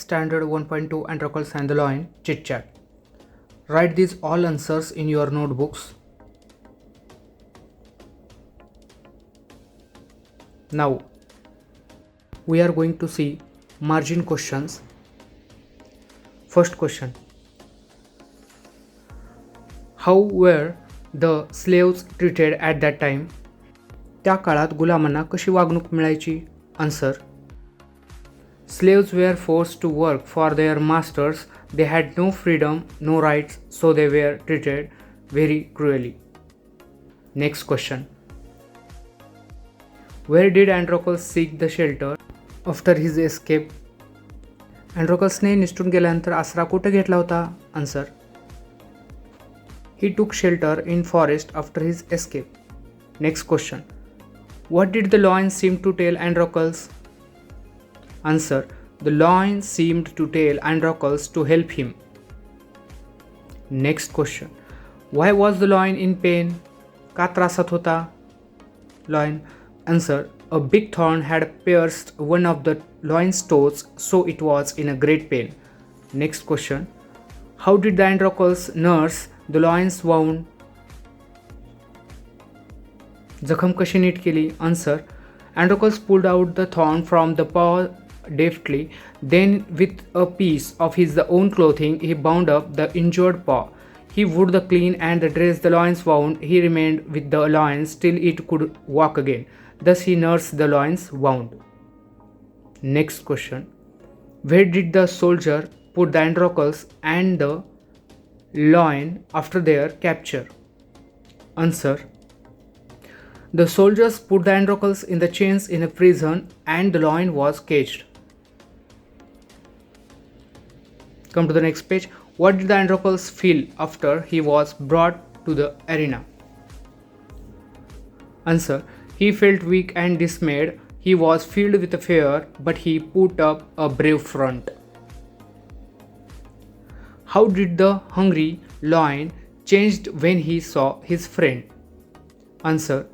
Standard 1.2 Androcles and the Lion Chit Chat. Write these all answers in your notebooks. Now, we are going to see margin questions. First question. How were the slaves treated at that time? त्या काळात गुलामांना कशी वागणूक मिळायची? Answer. Slaves were forced to work for their masters. They had no freedom, no rights, so they were treated very cruelly. Next question. Where did Androcles seek the shelter after his escape? Androclesने निसटून गेल्यानंतर आसरा कुठे घेतला होता? Answer. He took shelter in forest after his escape. Next question. What did the lion seem to tell Androcles? Answer. The lion seemed to tell Androcles to help him. Next question. Why was the lion in pain? का त्रासात होता lion? Answer. A big thorn had pierced one of the lion's toes, so it was in a great pain. Next question. How did the Androcles nurse the lion's wound? जखम कशी NEET केली? Answer. Androcles pulled out the thorn from the paw deftly. Then with a piece of his own clothing, he bound up the injured paw. He would the clean and dress the lion's wound. He remained with the lion till it could walk again. Thus he nursed the lion's wound. Next question. Where did the soldier put the Androcles and the lion after their capture? Answer. The soldiers put the Androcles in the chains in a prison and the lion was caged. Come to the next page. What did the Androcles feel after he was brought to the arena? Answer. He felt weak and dismayed. He was filled with fear, but he put up a brave front. How did the hungry lion change when he saw his friend? Answer.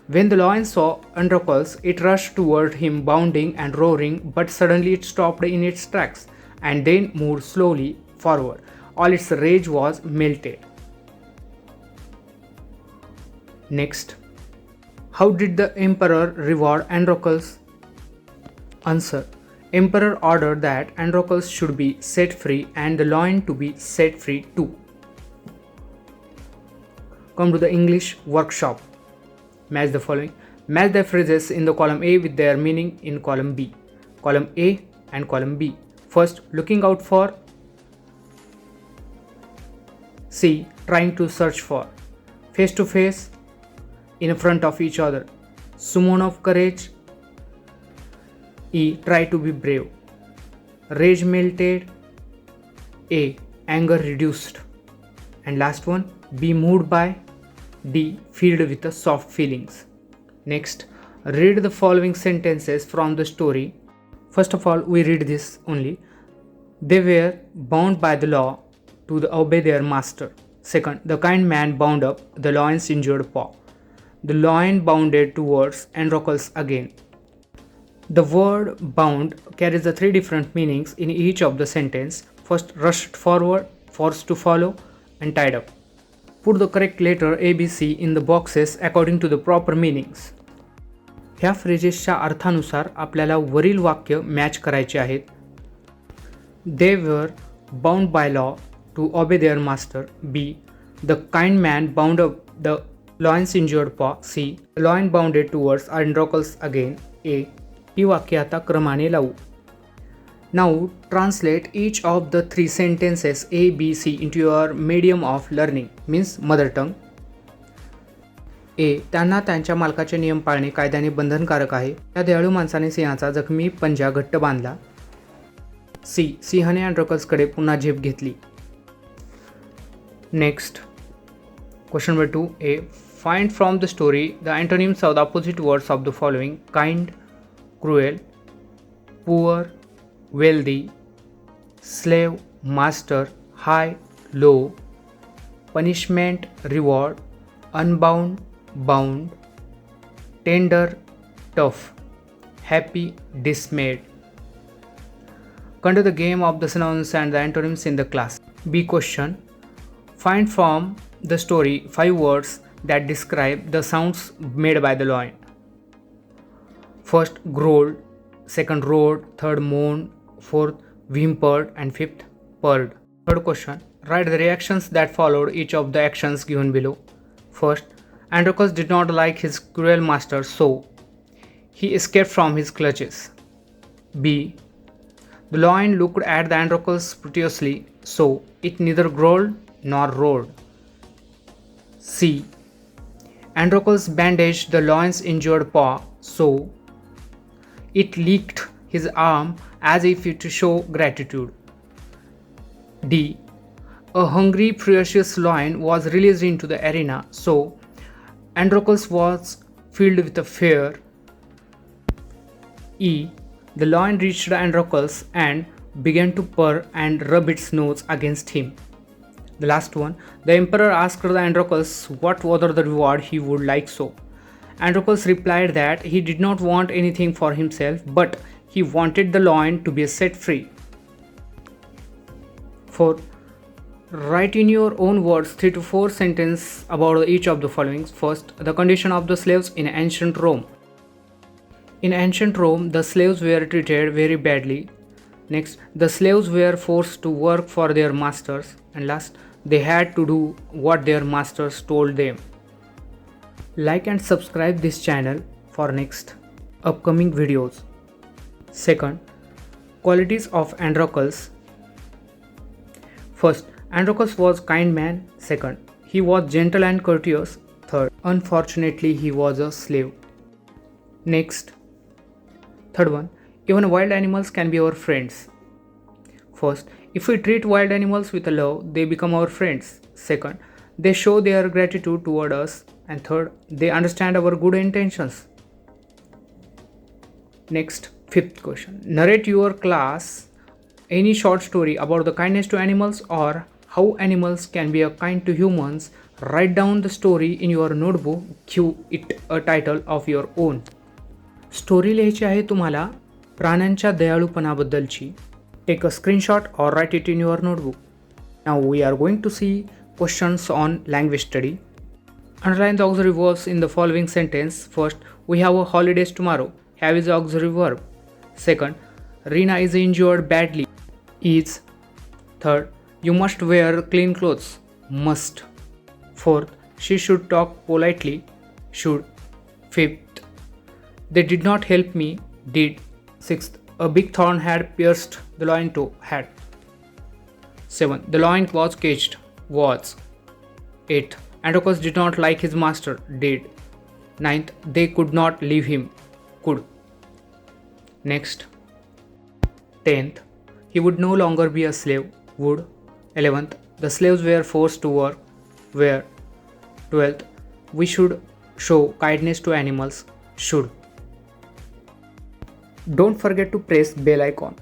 When the lion saw Androcles, it rushed toward him bounding and roaring, but suddenly it stopped in its tracks and then moved slowly forward. All its rage was melted. Next. How did the emperor reward Androcles? Answer. Emperor ordered that Androcles should be set free and the lion to be set free too. Come to the English workshop. Match the following. Match the phrases in the column A with their meaning in column B. Column A and column B. First, looking out for. C. Trying to search for. Face to face. In front of each other. Summon of courage. E. Try to be brave. Rage melted. A. Anger reduced. And last one. Be moved by. D. Filled with the soft feelings. Next, read the following sentences from the story. First of all, we read this only. They were bound by the law to obey their master. Second, the kind man bound up the lion's injured paw. The lion bounded towards Androcles again. The word bound carries the three different meanings in each of the sentence. First, rushed forward, forced to follow, and tied up. Put the correct letter A, B, C in the boxes according to the proper meanings. ह्या फ्रेजेसच्या अर्थानुसार आपल्याला वरील वाक्य match करायचे आहेत. They were bound by law to obey their master. B. The kind man bound up the lion's injured paw. C. The lion bounded towards Androcles again. A. ही वाक्य आता क्रमाने लावू. Now translate each of the three sentences A, B, C into your medium of learning, means mother tongue. A. त्यांना त्यांच्या मालकाचे नियम पाळणे कायद्याने बंधनकारक आहे. त्या दयाळू माणसाने सिंहाचा जखमी पंजा घट्ट बांधला. C. सिंहाने अँड्रोकल्सकडे पुन्हा झेप घेतली. Next question number 2. A. Find from the story the antonyms of the opposite words of the following: kind, cruel, poor, wealthy, slave, master, high, low, punishment, reward, unbound, bound, tender, tough, happy, dismayed. Conduct the game of the synonyms and the antonyms in the class. B question. Find from the story 5 words that describe the sounds made by the lion. First, growled. Second, roared. Third, moaned. Fourth, whimpered. And fifth, purred. Third question. Write the reactions that followed each of the actions given below. First, Androcles did not like his cruel master, so he escaped from his clutches. B. The lion looked at the Androcles piteously, so it neither growled nor roared. C. Androcles bandaged the lion's injured paw, so it licked his arm as if to show gratitude. D. A hungry, ferocious lion was released into the arena, so Androcles was filled with fear. E. The lion reached Androcles and began to purr and rub its nose against him. The last one. The emperor asked the Androcles what was the reward he would like so. Androcles replied that he did not want anything for himself, but he wanted the lion to be set free. 4. Write in your own words 3 to 4 sentences about each of the following. First, the condition of the slaves in ancient Rome. In ancient Rome, the slaves were treated very badly. Next, the slaves were forced to work for their masters. And last, they had to do what their masters told them. Like and subscribe this channel for next upcoming videos. Second, qualities of Androcles. First, Androcles was kind man. Second, he was gentle and courteous. Third, unfortunately he was a slave. Next, third one, even wild animals can be our friends. First, if we treat wild animals with love, they become our friends. Second, they show their gratitude toward us. And third, they understand our good intentions. Next, fifth question. Narrate your class any short story about the kindness to animals or how animals can be kind to humans. Write down the story in your notebook. Give it a title of your own. Story लिहायची आहे तुम्हाला प्राण्यांच्या दयाळूपणाबद्दलची. Take a screenshot or write it in your notebook. Now we are going to see questions on language study. Underline the auxiliary verbs in the following sentence. First, we have a holidays tomorrow. Have is the auxiliary verb. Second, Rina is injured badly. Is. Third, you must wear clean clothes. Must. Fourth, she should talk politely. Should. Fifth, they did not help me. Did. Sixth, a big thorn had pierced the lion toe. Had. Seventh, the lion was caged. Was. Eighth, Androcles did not like his master. Did. Ninth, they could not leave him. Could. Next. 10th, he would no longer be a slave. Would. 11th, the slaves were forced to work. Were. 12th, we should show kindness to animals. Should. Don't forget to press bell icon.